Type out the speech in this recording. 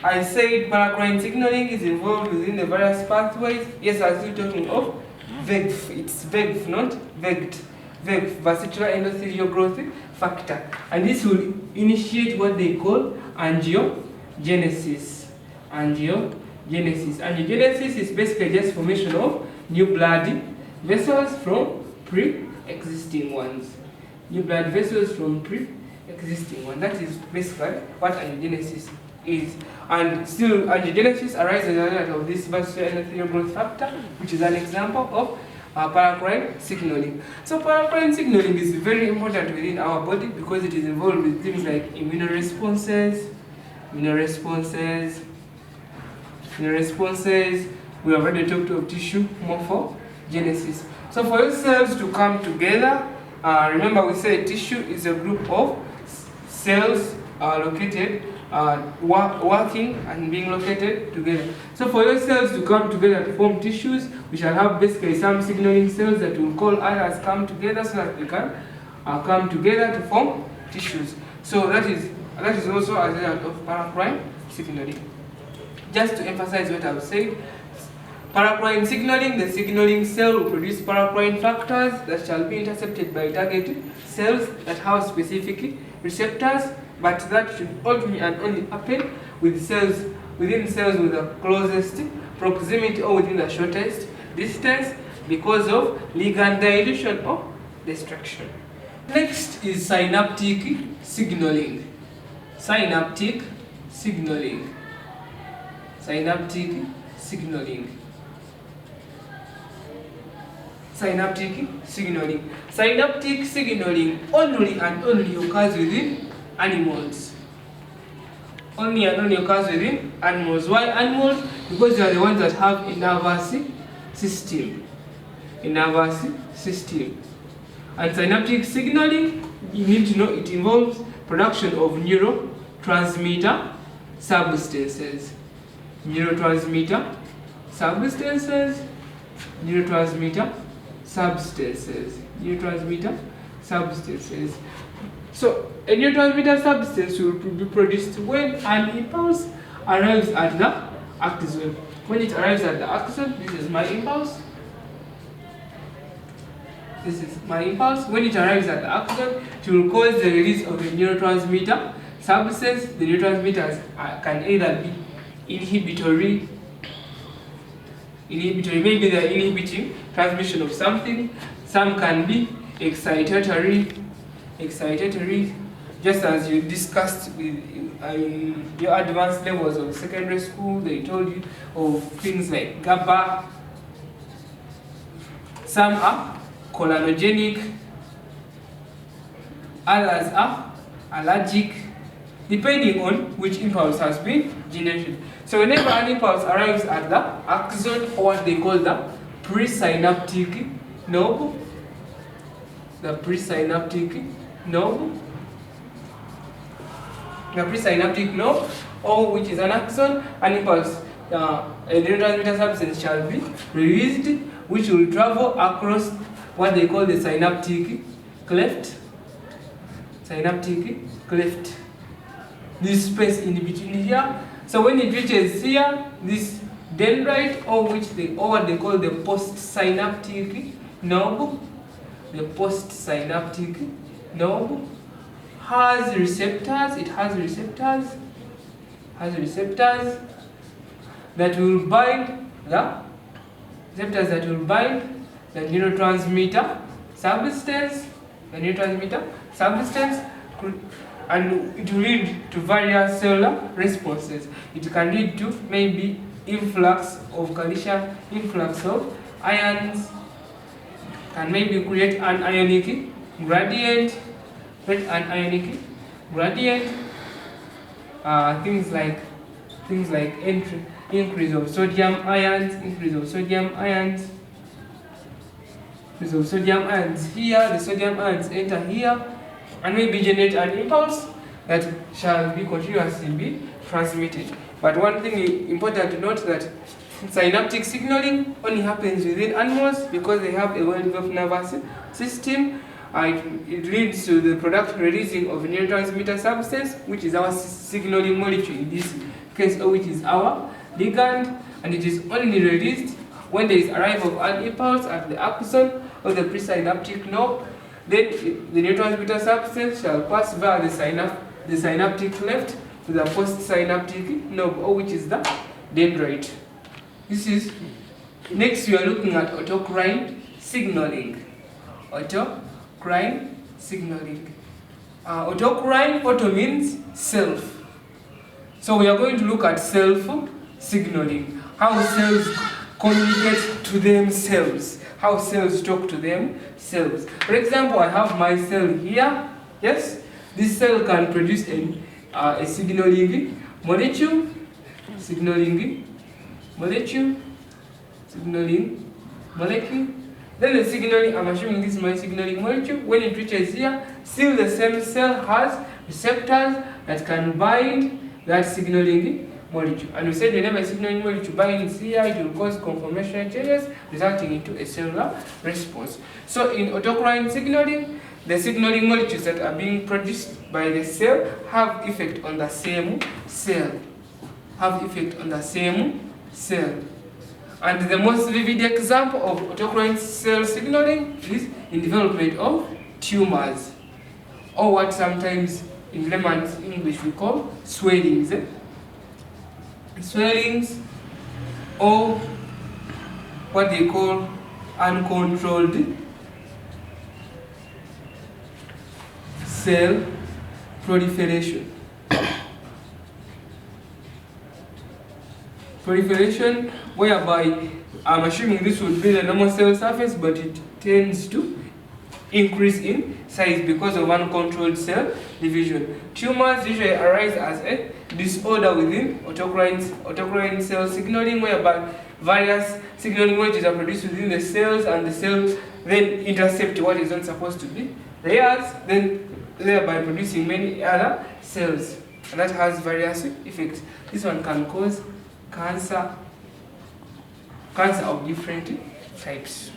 I said paracrine signaling is involved within the various pathways. Yes, I was still talking of VEGF. It's VEGF, not VEGT. VEGF, vesicular endothelial growth factor. And this will initiate what they call angiogenesis. Angiogenesis is basically just formation of new blood vessels from pre-existing ones. New blood vessels from pre-existing ones. That is basically what angiogenesis is. And still, angiogenesis arises as a result of this vesicular endothelial growth factor, which is an example of paracrine signaling. So paracrine signaling is very important within our body because it is involved with things like immune responses. We have already talked of tissue morphogenesis. So for your cells to come together, remember we said tissue is a group of cells located working and being located together. So for your cells to come together to form tissues, we shall have basically some signaling cells that will call others come together so that they can come together to form tissues. So that is also a result of paracrine signaling. Just to emphasize what I've said, paracrine signaling, the signaling cell will produce paracrine factors that shall be intercepted by target cells that have specific receptors, but that should only and only happen with cells within cells with the closest proximity or within the shortest distance because of ligand dilution or destruction. Next is synaptic signaling. Synaptic signaling. Synaptic signaling. Synaptic signaling. Synaptic signaling only and only occurs within animals. Only and only occurs within animals. Why animals? Because they are the ones that have a nervous system. A nervous system. And synaptic signaling, you need to know it involves production of neurotransmitter substances. Neurotransmitter substances. So a neurotransmitter substance will be produced when an impulse arrives at the axon. When it arrives at the axon, this is my impulse. When it arrives at the axon, it will cause the release of a neurotransmitter substance. The neurotransmitters can either be inhibitory, maybe they are inhibiting transmission of something. Some can be excitatory, just as you discussed with your advanced levels of secondary school. They told you of things like GABA. Some are cholinergic, others are allergic, depending on which impulse has been generated. So whenever an impulse arrives at the axon, or what they call the presynaptic node, or which is an axon, an impulse, a neurotransmitter substance shall be released, which will travel across what they call the synaptic cleft. This space in between here. So when it reaches here, this dendrite, or what they call the postsynaptic knob, has receptors. It has receptors that will bind the neurotransmitter substance. And it will lead to various cellular responses. It can lead to maybe influx of calcium, influx of ions, and maybe create an ionic gradient. Things like increase of sodium ions here. The sodium ions enter here and maybe generate an impulse that shall be continuously be transmitted. But one thing important to note, that synaptic signaling only happens within animals because they have a well-developed nervous system. It leads to the releasing of a neurotransmitter substance, which is our signaling molecule in this case O, which is our ligand, and it is only released when there is arrival of an impulse at the axon of the presynaptic node. Then the neurotransmitter substance shall pass via the synaptic cleft to the postsynaptic node, or which is the dendrite. This is next. We are looking at autocrine signaling. Autocrine signaling. Autocrine, auto means self. So we are going to look at self signaling. How cells communicate to themselves. How cells talk to themselves. For example, I have my cell here. Yes, this cell can produce a signaling molecule. Signaling molecule. Then the signaling, I'm assuming this is my signaling molecule. When it reaches here, still the same cell has receptors that can bind that signaling molecule. And we said whenever a signaling molecule binds here, it will cause conformational changes, resulting into a cellular response. So in autocrine signaling, the signaling molecules that are being produced by the cell have effect on the same cell. And the most vivid example of autocrine cell signaling is in development of tumors, or what sometimes in layman's English we call swellings. Swellings, or what they call uncontrolled cell proliferation. Proliferation, whereby I'm assuming this would be the normal cell surface, but it tends to increase in size because of uncontrolled cell division. Tumors usually arise as a disorder within autocrine cell signaling, whereby various signaling molecules are produced within the cells, and the cells then intercept what is not supposed to be theirs, then thereby producing many other cells, and that has various effects. This one can cause cancer of different types.